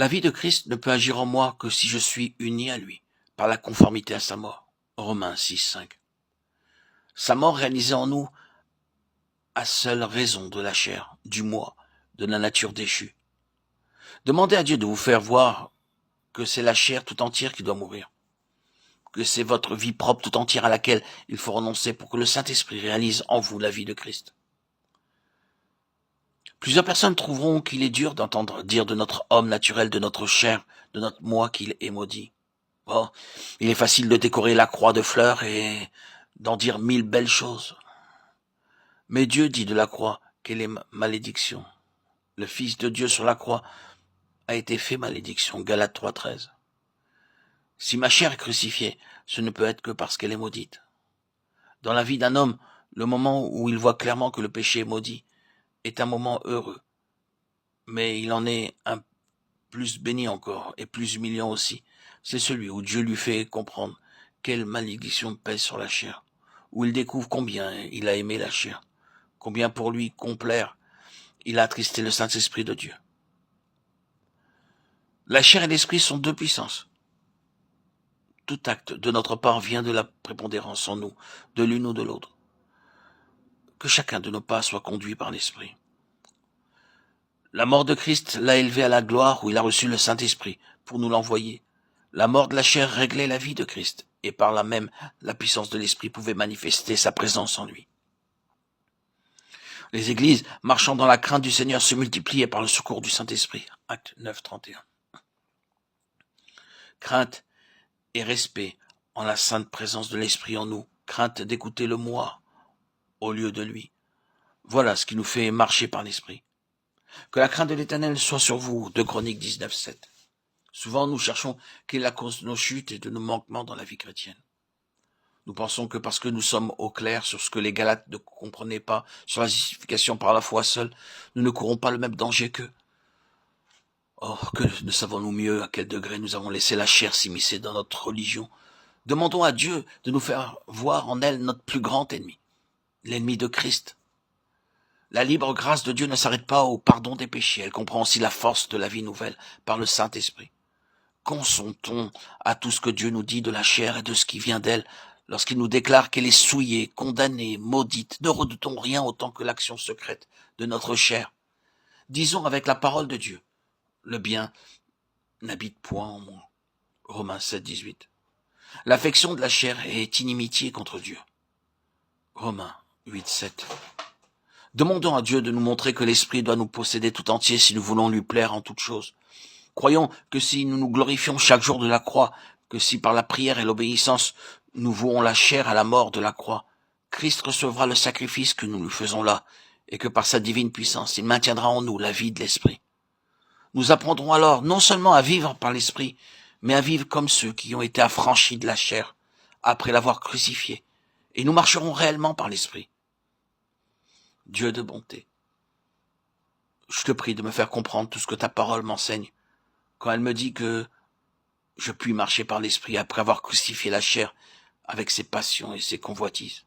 La vie de Christ ne peut agir en moi que si je suis uni à lui, par la conformité à sa mort. Romains 6, 5. Sa mort réalisée en nous à seule raison de la chair, du moi, de la nature déchue. Demandez à Dieu de vous faire voir que c'est la chair tout entière qui doit mourir, que c'est votre vie propre tout entière à laquelle il faut renoncer pour que le Saint-Esprit réalise en vous la vie de Christ. Plusieurs personnes trouveront qu'il est dur d'entendre dire de notre homme naturel, de notre chair, de notre moi qu'il est maudit. Bon, il est facile de décorer la croix de fleurs et d'en dire 1000 belles choses. Mais Dieu dit de la croix qu'elle est malédiction. Le Fils de Dieu sur la croix a été fait malédiction. Galates 3,13. Si ma chair est crucifiée, ce ne peut être que parce qu'elle est maudite. Dans la vie d'un homme, le moment où il voit clairement que le péché est maudit est un moment heureux. Mais il en est un plus béni encore et plus humiliant aussi. C'est celui où Dieu lui fait comprendre quelle malédiction pèse sur la chair, où il découvre combien il a aimé la chair, combien pour lui complaire il a attristé le Saint-Esprit de Dieu. La chair et l'esprit sont deux puissances. Tout acte de notre part vient de la prépondérance en nous, de l'une ou de l'autre. Que chacun de nos pas soit conduit par l'esprit. La mort de Christ l'a élevé à la gloire où il a reçu le Saint-Esprit pour nous l'envoyer. La mort de la chair réglait la vie de Christ, et par là même, la puissance de l'Esprit pouvait manifester sa présence en lui. Les églises, marchant dans la crainte du Seigneur, se multipliaient par le secours du Saint-Esprit. Acte 9, 31. Crainte et respect en la sainte présence de l'Esprit en nous. Crainte d'écouter le moi au lieu de lui. Voilà ce qui nous fait marcher par l'Esprit. Que la crainte de l'Éternel soit sur vous. 2 Chroniques 19, 7. Souvent, nous cherchons quelle est la cause de nos chutes et de nos manquements dans la vie chrétienne. Nous pensons que parce que nous sommes au clair sur ce que les Galates ne comprenaient pas, sur la justification par la foi seule, nous ne courons pas le même danger qu'eux. Oh, que ne savons-nous mieux à quel degré nous avons laissé la chair s'immiscer dans notre religion. Demandons à Dieu de nous faire voir en elle notre plus grand ennemi, l'ennemi de Christ. La libre grâce de Dieu ne s'arrête pas au pardon des péchés, elle comprend aussi la force de la vie nouvelle par le Saint-Esprit. Consentons à tout ce que Dieu nous dit de la chair et de ce qui vient d'elle, lorsqu'il nous déclare qu'elle est souillée, condamnée, maudite. Ne redoutons rien autant que l'action secrète de notre chair. Disons avec la parole de Dieu, le bien n'habite point en moi. Romains 7, 18. L'affection de la chair est inimitié contre Dieu. Romains 8, 7. Demandons à Dieu de nous montrer que l'Esprit doit nous posséder tout entier si nous voulons lui plaire en toutes choses. Croyons que si nous nous glorifions chaque jour de la croix, que si par la prière et l'obéissance nous vouons la chair à la mort de la croix, Christ recevra le sacrifice que nous lui faisons là, et que par sa divine puissance, il maintiendra en nous la vie de l'Esprit. Nous apprendrons alors non seulement à vivre par l'Esprit, mais à vivre comme ceux qui ont été affranchis de la chair, après l'avoir crucifié, et nous marcherons réellement par l'Esprit. Dieu de bonté, je te prie de me faire comprendre tout ce que ta parole m'enseigne, quand elle me dit que je puis marcher par l'Esprit après avoir crucifié la chair avec ses passions et ses convoitises.